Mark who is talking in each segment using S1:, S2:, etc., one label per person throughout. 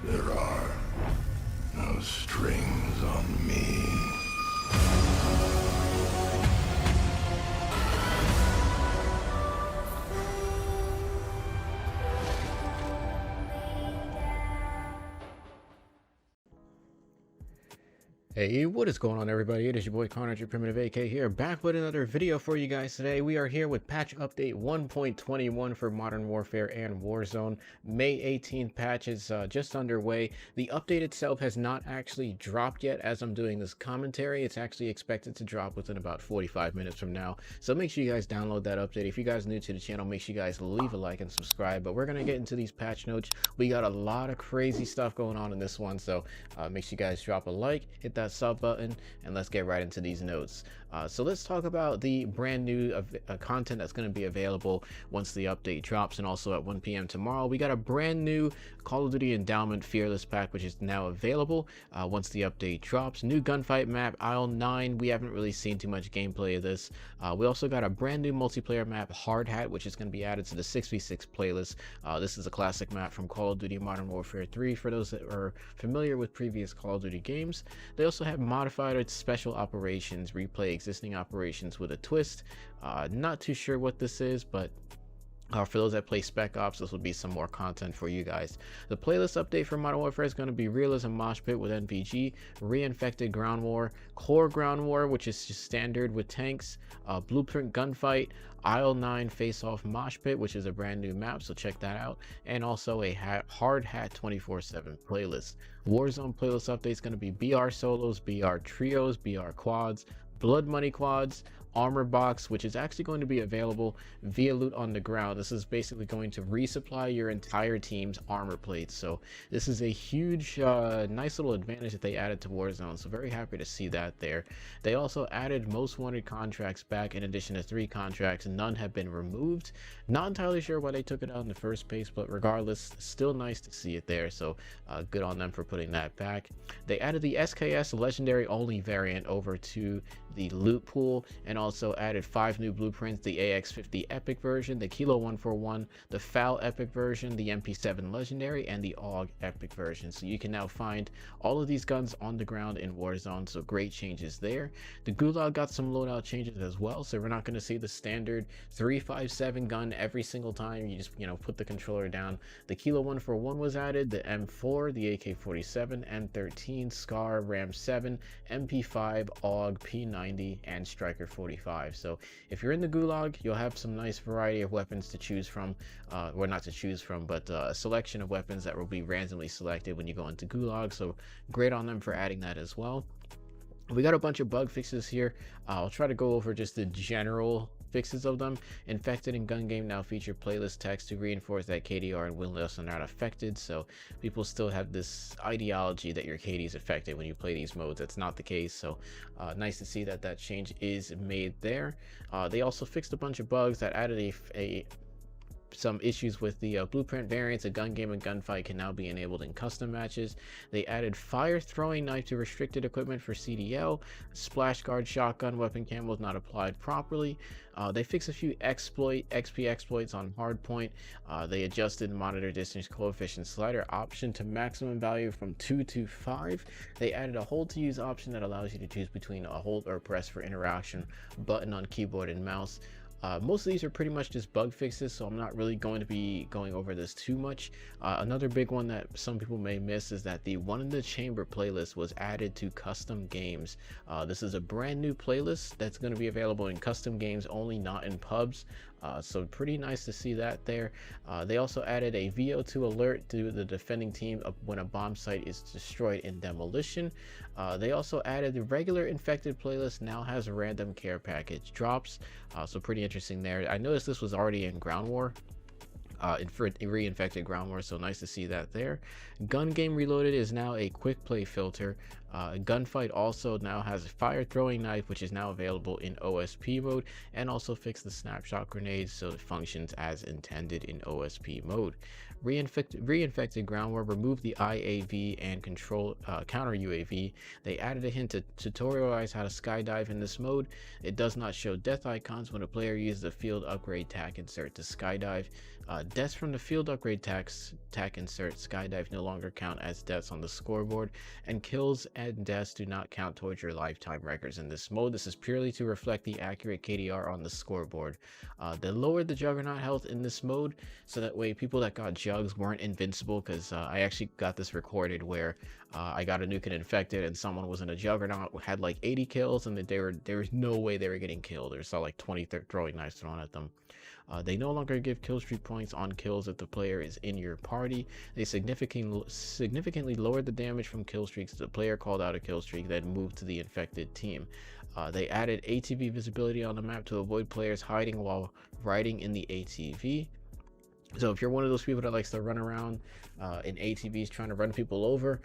S1: There are no strings on me.
S2: Hey, what is going on, everybody? It is your boy Connor, your Primitive AK here, back with another video for you guys today. We are here with patch update 1.21 for Modern Warfare and Warzone. May 18th patch is just underway. The update itself has not actually dropped yet as I'm doing this commentary. It's actually expected to drop within about 45 minutes from now. So make sure you guys download that update. If you guys are new to the channel, make sure you guys leave a like and subscribe. But we're going to get into these patch notes. We got a lot of crazy stuff going on in this one. So make sure you guys drop a like, hit that sub button, and let's get right into these notes. So let's talk about the brand new content that's going to be available once the update drops, and also at 1 p.m. tomorrow. We got a brand new Call of Duty Endowment Fearless pack, which is now available once the update drops. New gunfight map, Aisle 9. We haven't really seen too much gameplay of this. We also got a brand new multiplayer map, Hardhat, which is going to be added to the 6v6 playlist. This is a classic map from Call of Duty Modern Warfare 3 for those that are familiar with previous Call of Duty games. They also have modified special operations, replay existing operations with a twist. Not too sure what this is, but for those that play Spec Ops, this will be some more content for you guys. The playlist update for Modern Warfare is going to be Realism Mosh Pit with NVG, Reinfected Ground War, Core Ground War, which is just standard with tanks, Blueprint Gunfight, Aisle 9 Face Off Mosh Pit, which is a brand new map, so check that out, and also a Hardhat 24/7 playlist. Warzone playlist update is going to be BR Solos, BR Trios, BR Quads, Blood Money Quads, Armor Box, which is actually going to be available via Loot on the Ground. This is basically going to resupply your entire team's armor plates. So this is a huge, nice little advantage that they added to Warzone. So very happy to see that there. They also added Most Wanted contracts back in addition to 3 contracts. None have been removed. Not entirely sure why they took it out in the first place, but regardless, still nice to see it there. So good on them for putting that back. They added the SKS Legendary Only variant over to the loot pool, and also added 5 new blueprints: the AX50 Epic version, the Kilo 141, the FAL Epic version, the MP7 Legendary, and the AUG Epic version. So you can now find all of these guns on the ground in Warzone, so great changes there. The Gulag got some loadout changes as well, so we're not going to see the standard 357 gun every single time you just put the controller down. The Kilo 141 was added, the M4, the AK-47, M13, SCAR, Ram 7, MP5, AUG, P90, and Striker 45. So if you're in the Gulag, you'll have some nice variety of weapons to choose from. Well, not to choose from, but a selection of weapons that will be randomly selected when you go into Gulag. So great on them for adding that as well. We got a bunch of bug fixes here. I'll try to go over just the general fixes of them. Infected and Gun Game now feature playlist text to reinforce that KDR and win-loss are not affected. So people still have this ideology that your KD is affected when you play these modes. That's not the case. So nice to see that that change is made there. They also fixed a bunch of bugs that added some issues with the blueprint variants. A gun game and gunfight can now be enabled in custom matches. They added fire throwing knife to restricted equipment for CDL. Splash guard shotgun weapon camo is not applied properly. They fixed a few XP exploits on hardpoint. They adjusted monitor distance coefficient slider option to maximum value from 2 to 5. They added a hold to use option that allows you to choose between a hold or press for interaction button on keyboard and mouse. Most of these are pretty much just bug fixes, so I'm not really going to be going over this too much. Another big one that some people may miss is that the One in the Chamber playlist was added to custom games. This is a brand new playlist that's going to be available in custom games only, not in pubs. So pretty nice to see that there. They also added a VO2 alert to the defending team when a bomb site is destroyed in demolition. They also added the regular infected playlist now has a random care package drops. So pretty interesting there. I noticed this was already in Ground War. For reinfected Ground War, so nice to see that there. Gun Game Reloaded is now a quick play filter. Gunfight also now has a fire throwing knife, which is now available in OSP mode, and also fixed the snapshot grenades so it functions as intended in OSP mode. Reinfected ground war removed the IAV and control counter UAV. They added a hint to tutorialize how to skydive in this mode. It does not show death icons when a player uses the field upgrade tac insert to skydive. Deaths from the field upgrade tac insert skydive no longer count as deaths on the scoreboard, and kills and deaths do not count towards your lifetime records in this mode. This is purely to reflect the accurate KDR on the scoreboard. They lowered the Juggernaut health in this mode, so that way people that got jugs weren't invincible, because I actually got this recorded where I got a nuke and infected and someone was in a Juggernaut, had like 80 kills, and there was no way they were getting killed. There saw like 20 throwing knives thrown at them. They no longer give kill streak points on kills if the player is in your party. They significantly lowered the damage from kill streaks if the player called out a kill streak, then moved to the infected team. They added ATV visibility on the map to avoid players hiding while riding in the ATV. So if you're one of those people that likes to run around in ATVs trying to run people over,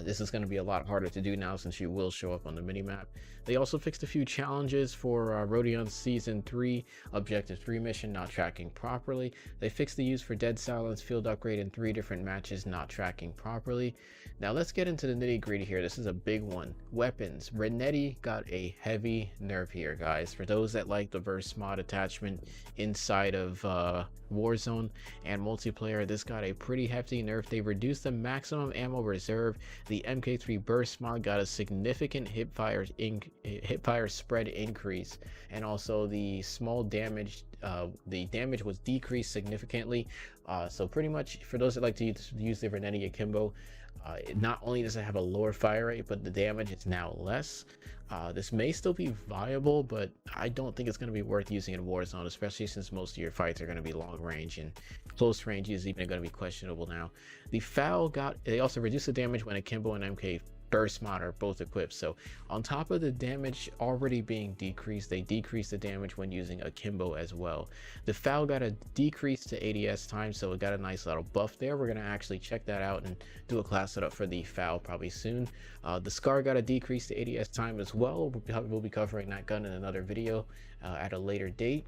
S2: this is going to be a lot harder to do now, since you will show up on the minimap. They also fixed a few challenges for Rodeon Season 3 Objective 3 mission not tracking properly. They fixed the use for Dead Silence field upgrade in 3 different matches not tracking properly. Now let's get into the nitty gritty here. This is a big one. Weapons. Renitti got a heavy nerf here, guys. For those that like the burst mod attachment inside of Warzone and multiplayer, this got a pretty hefty nerf. They reduced the maximum ammo reserve. The MK3 burst mod got a significant hipfire spread increase, and also the small damage, the damage was decreased significantly. So pretty much for those that like to use the Renitti Akimbo, not only does it have a lower fire rate, but the damage is now less. This may still be viable, but I don't think it's going to be worth using in Warzone, especially since most of your fights are going to be long range, and close range is even going to be questionable now. The FA.Q they also reduced the damage when Akimbo and MK burst mod are both equipped. So on top of the damage already being decreased, they decreased the damage when using Akimbo as well. The FA.Q got a decrease to ADS time, so it got a nice little buff there. We're going to actually check that out and do a class setup for the FA.Q probably soon. The SCAR got a decrease to ADS time as well. We'll be covering that gun in another video at a later date.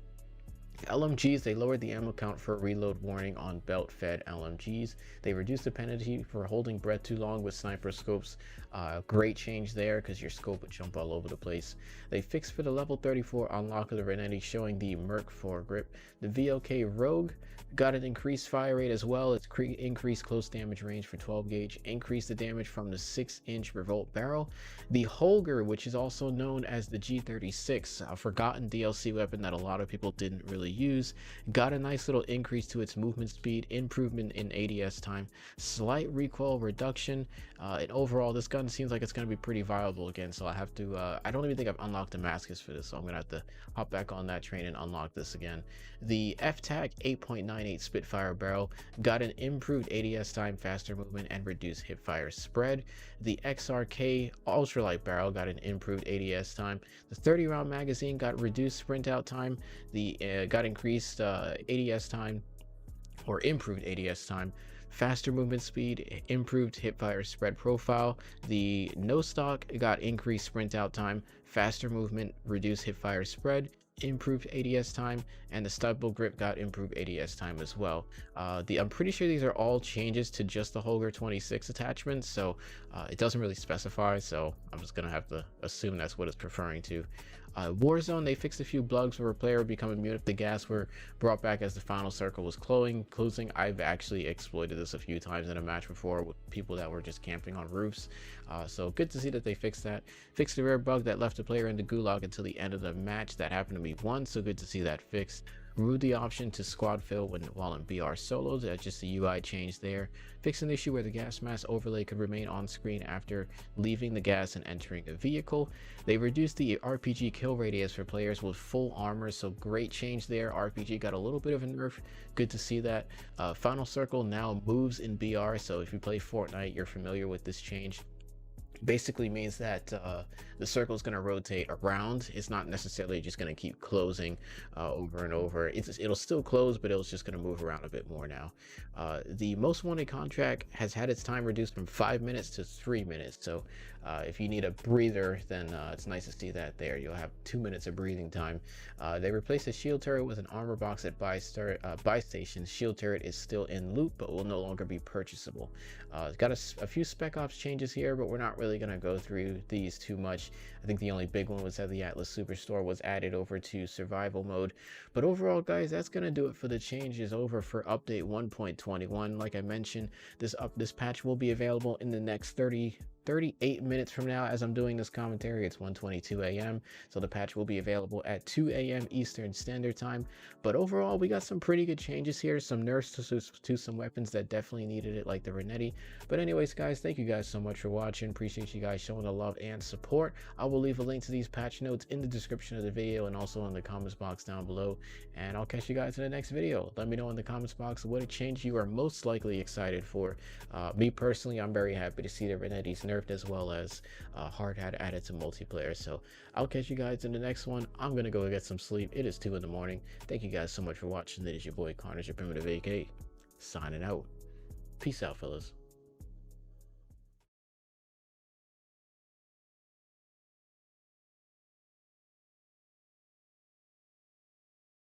S2: LMGs, they lowered the ammo count for reload warning on belt-fed LMGs. They reduced the penalty for holding breath too long with sniper scopes. Great change there, because your scope would jump all over the place. They fixed for the level 34 unlock of the Renitti, showing the Merc foregrip. The VLK Rogue got an increased fire rate as well. It's increased close damage range for 12 gauge, increased the damage from the 6-inch revolt barrel. The Holger, which is also known as the G36, a forgotten DLC weapon that a lot of people didn't really use, got a nice little increase to its movement speed, improvement in ADS time, slight recoil reduction, and overall this gun seems like it's going to be pretty viable again. So I have to I don't even think I've unlocked Damascus for this, so I'm gonna have to hop back on that train and unlock this again. The F.A.Q 8.98 Spitfire barrel got an improved ADS time, faster movement, and reduced hipfire spread. The XRK ultralight barrel got an improved ADS time. The 30 round magazine got reduced sprint out time. The got increased ADS time, or improved ADS time, faster movement speed, improved hipfire spread profile. The no stock got increased sprint out time, faster movement, reduced hipfire spread, improved ADS time, and the stable grip got improved ADS time as well. I'm pretty sure these are all changes to just the Holger 26 attachment, so it doesn't really specify, so I'm just gonna have to assume that's what it's referring to. Warzone, they fixed a few bugs where a player would become immune if the gas were brought back as the final circle was closing. I've actually exploited this a few times in a match before with people that were just camping on roofs. So good to see that they fixed that. Fixed the rare bug that left the player in the gulag until the end of the match. That happened to me once, so good to see that fixed. Removed the option to squad fill while in BR solos. Just the UI change there. Fixed an issue where the gas mask overlay could remain on screen after leaving the gas and entering a vehicle. They reduced the RPG kill radius for players with full armor, so great change there. RPG got a little bit of a nerf. Good to see that. Final circle now moves in BR, so if you play Fortnite, you're familiar with this change. Basically means that the circle is going to rotate around. It's not necessarily just going to keep closing over and over. It'll still close, but it's just going to move around a bit more now. The most wanted contract has had its time reduced from 5 minutes to 3 minutes. So If you need a breather, then it's nice to see that there. You'll have 2 minutes of breathing time. They replaced the shield turret with an armor box at buy station. Shield turret is still in loot, but will no longer be purchasable. It's got a few spec ops changes here, but we're not really going to go through these too much. I think the only big one was that the Atlas Superstore was added over to survival mode. But overall, guys, that's going to do it for the changes over for update 1.21. Like I mentioned, this patch will be available in the next 38 minutes from now. As I'm doing this commentary, it's 1:22 a.m. so the patch will be available at 2 a.m. Eastern Standard Time. But overall, we got some pretty good changes here, some nerfs to some weapons that definitely needed it, like the Renitti. But anyways, guys, thank you guys so much for watching. Appreciate you guys showing the love and support. I will leave a link to these patch notes in the description of the video and also in the comments box down below, and I'll catch you guys in the next video. Let me know in the comments box what a change you are most likely excited for. Me personally, I'm very happy to see the Renitti's nerfed, as well as Hardhat added to multiplayer. So I'll catch you guys in the next one. I'm gonna go get some sleep. It is 2 in the morning. Thank you guys so much for watching. It is your boy Carnage, your primitive AK, signing out. Peace out, fellas.